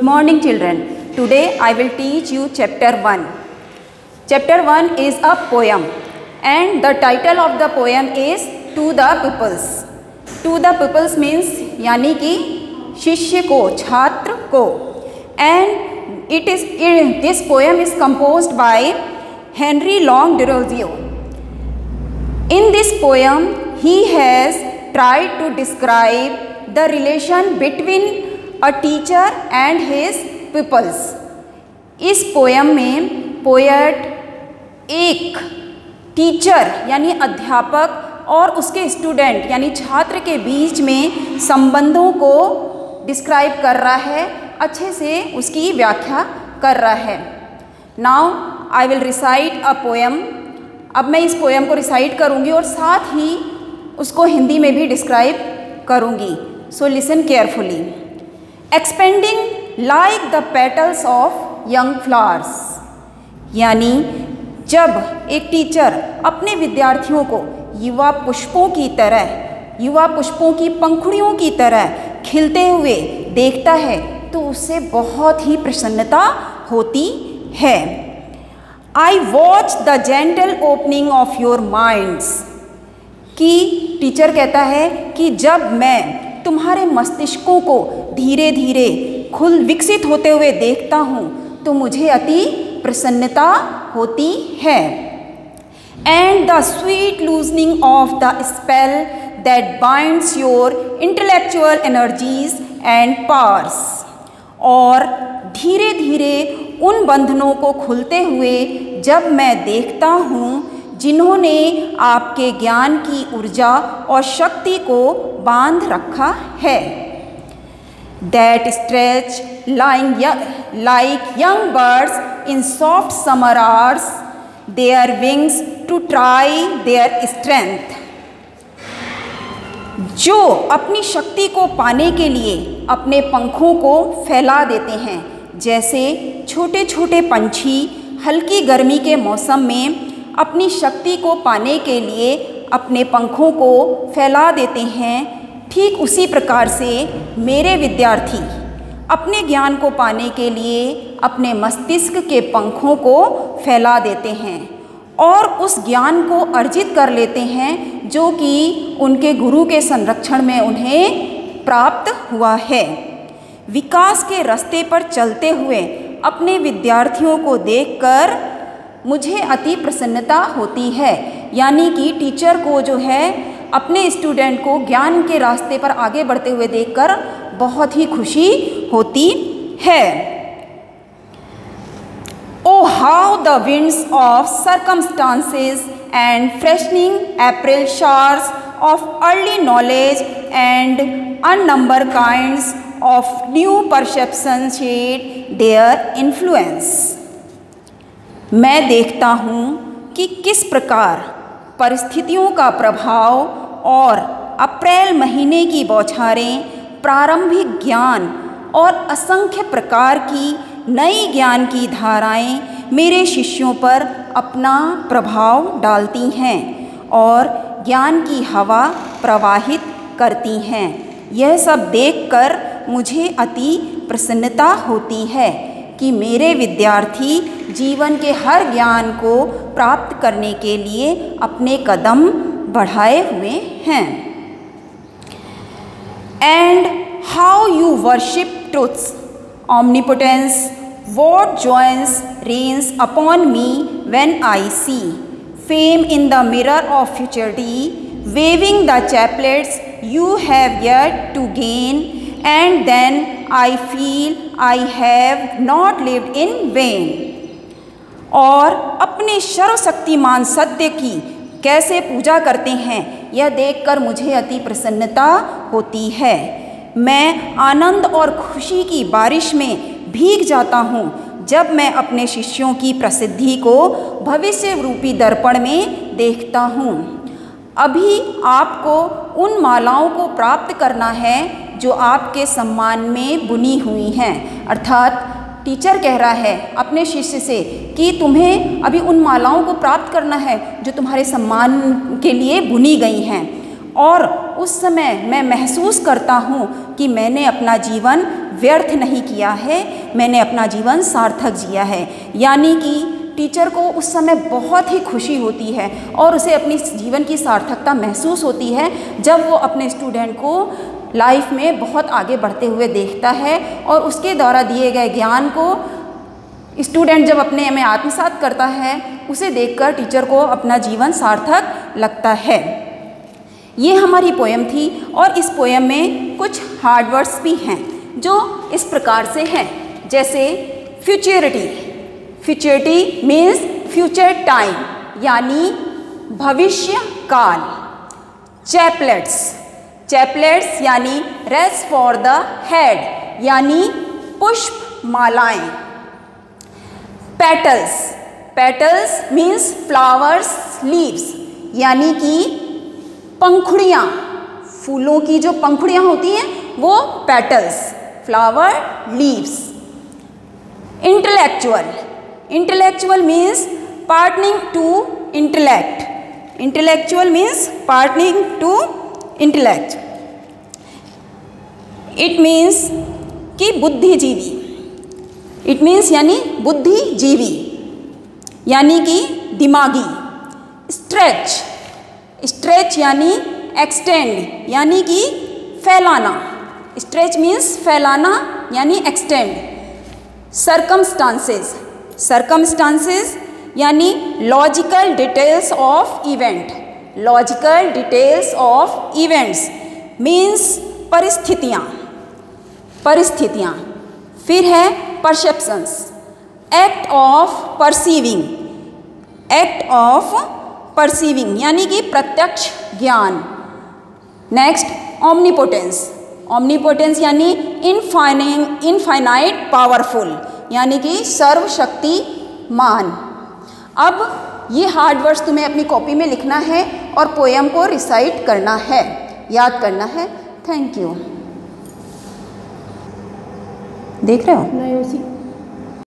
Good morning children. Today I will teach you chapter 1. Chapter 1 is a poem and the title of the poem is To the Pupils. To the Pupils means यानी कि शिष्य को, छात्र को. And this poem is composed by Henry Long Derozio. In this poem he has tried to describe the relation between a teacher and his pupils. इस poem में poet एक teacher यानी अध्यापक और उसके स्टूडेंट यानी छात्र के बीच में संबंधों को डिस्क्राइब कर रहा है, अच्छे से उसकी व्याख्या कर रहा है. Now I will recite a poem. अब मैं इस पोएम को रिसाइट करूँगी और साथ ही उसको हिंदी में भी डिस्क्राइब करूँगी. So listen carefully. Expanding like the petals of young flowers, यानी जब एक टीचर अपने विद्यार्थियों को युवा पुष्पों की तरह, युवा पुष्पों की पंखुड़ियों की तरह खिलते हुए देखता है तो उससे बहुत ही प्रसन्नता होती है. I watch the gentle opening of your minds, कि टीचर कहता है कि जब मैं तुम्हारे मस्तिष्कों को धीरे धीरे विकसित होते हुए देखता हूँ तो मुझे अति प्रसन्नता होती है. And the sweet loosening of the spell that binds your intellectual energies and powers, और धीरे धीरे उन बंधनों को खुलते हुए जब मैं देखता हूँ जिन्होंने आपके ज्ञान की ऊर्जा और शक्ति को बांध रखा है. That stretch like young birds in soft summer hours their wings to try their strength, जो अपनी शक्ति को पाने के लिए अपने पंखों को फैला देते हैं, जैसे छोटे छोटे पंछी हल्की गर्मी के मौसम में अपनी शक्ति को पाने के लिए अपने पंखों को फैला देते हैं. ठीक उसी प्रकार से मेरे विद्यार्थी अपने ज्ञान को पाने के लिए अपने मस्तिष्क के पंखों को फैला देते हैं और उस ज्ञान को अर्जित कर लेते हैं जो कि उनके गुरु के संरक्षण में उन्हें प्राप्त हुआ है. विकास के रास्ते पर चलते हुए अपने विद्यार्थियों को देखकर मुझे अति प्रसन्नता होती है. यानी कि टीचर को जो है अपने स्टूडेंट को ज्ञान के रास्ते पर आगे बढ़ते हुए देखकर बहुत ही खुशी होती है. O how the winds of circumstances and freshening April showers of early knowledge and unnumbered kinds of new perception shed their influence. मैं देखता हूँ कि किस प्रकार परिस्थितियों का प्रभाव और अप्रैल महीने की बौछारें प्रारंभिक ज्ञान और असंख्य प्रकार की नई ज्ञान की धाराएं मेरे शिष्यों पर अपना प्रभाव डालती हैं और ज्ञान की हवा प्रवाहित करती हैं. यह सब देखकर मुझे अति प्रसन्नता होती है कि मेरे विद्यार्थी जीवन के हर ज्ञान को प्राप्त करने के लिए अपने कदम बढ़ाए हुए हैं. And how you worship truths omnipotence, what joys reigns upon me when I see fame in the mirror of futurity, waving the chaplets you have yet to gain, and then I feel I have not lived in vain. और अपने सर्वशक्तिमान सत्य की कैसे पूजा करते हैं यह देखकर मुझे अति प्रसन्नता होती है. मैं आनंद और खुशी की बारिश में भीग जाता हूँ जब मैं अपने शिष्यों की प्रसिद्धि को भविष्य रूपी दर्पण में देखता हूँ. अभी आपको उन मालाओं को प्राप्त करना है जो आपके सम्मान में बुनी हुई हैं. अर्थात टीचर कह रहा है अपने शिष्य से कि तुम्हें अभी उन मालाओं को प्राप्त करना है जो तुम्हारे सम्मान के लिए बुनी गई हैं. और उस समय मैं महसूस करता हूँ कि मैंने अपना जीवन व्यर्थ नहीं किया है, मैंने अपना जीवन सार्थक जिया है। यानी कि टीचर को उस समय बहुत ही खुशी होती है और उसे अपनी जीवन की सार्थकता महसूस होती है जब वो अपने स्टूडेंट को लाइफ में बहुत आगे बढ़ते हुए देखता है और उसके द्वारा दिए गए ज्ञान को स्टूडेंट जब अपने में आत्मसात करता है, उसे देखकर टीचर को अपना जीवन सार्थक लगता है। ये हमारी पोएम थी और इस पोएम में कुछ हार्ड वर्ड्स भी हैं जो इस प्रकार से हैं, जैसे futurity. Futurity means future time यानी भविष्य काल। चैपलेट्स, चैपलेट्स यानी रेस्ट फॉर द हेड यानी पुष्प मालाएं। Petals, petals means flowers leaves यानी कि पंखुड़ियाँ, फूलों की जो पंखुड़ियाँ होती हैं वो petals, flower leaves. Intellectual, intellectual means pertaining to intellect. Intellectual means pertaining to intellect. It means कि बुद्धिजीवी। इट मीन्स यानी बुद्धिजीवी यानी कि दिमागी। स्ट्रेच, स्ट्रेच यानी एक्सटेंड यानी कि फैलाना। स्ट्रेच मीन्स फैलाना यानी एक्सटेंड। सर्कमस्टांसेस, सर्कमस्टांसेस यानी logical details of event. Logical details of events means परिस्थितियाँ, परिस्थितियाँ। फिर है perceptions, act of perceiving. Act of perceiving यानी कि प्रत्यक्ष ज्ञान। नेक्स्ट ओमनीपोटेंस, ओमनीपोटेंस यानी इनफाइनाइट पावरफुल यानी कि सर्वशक्तिमान। अब ये हार्ड वर्ड्स तुम्हें अपनी कॉपी में लिखना है और पोएम को रिसाइट करना है, याद करना है। Thank you. देख रहे हो? नहीं, उसी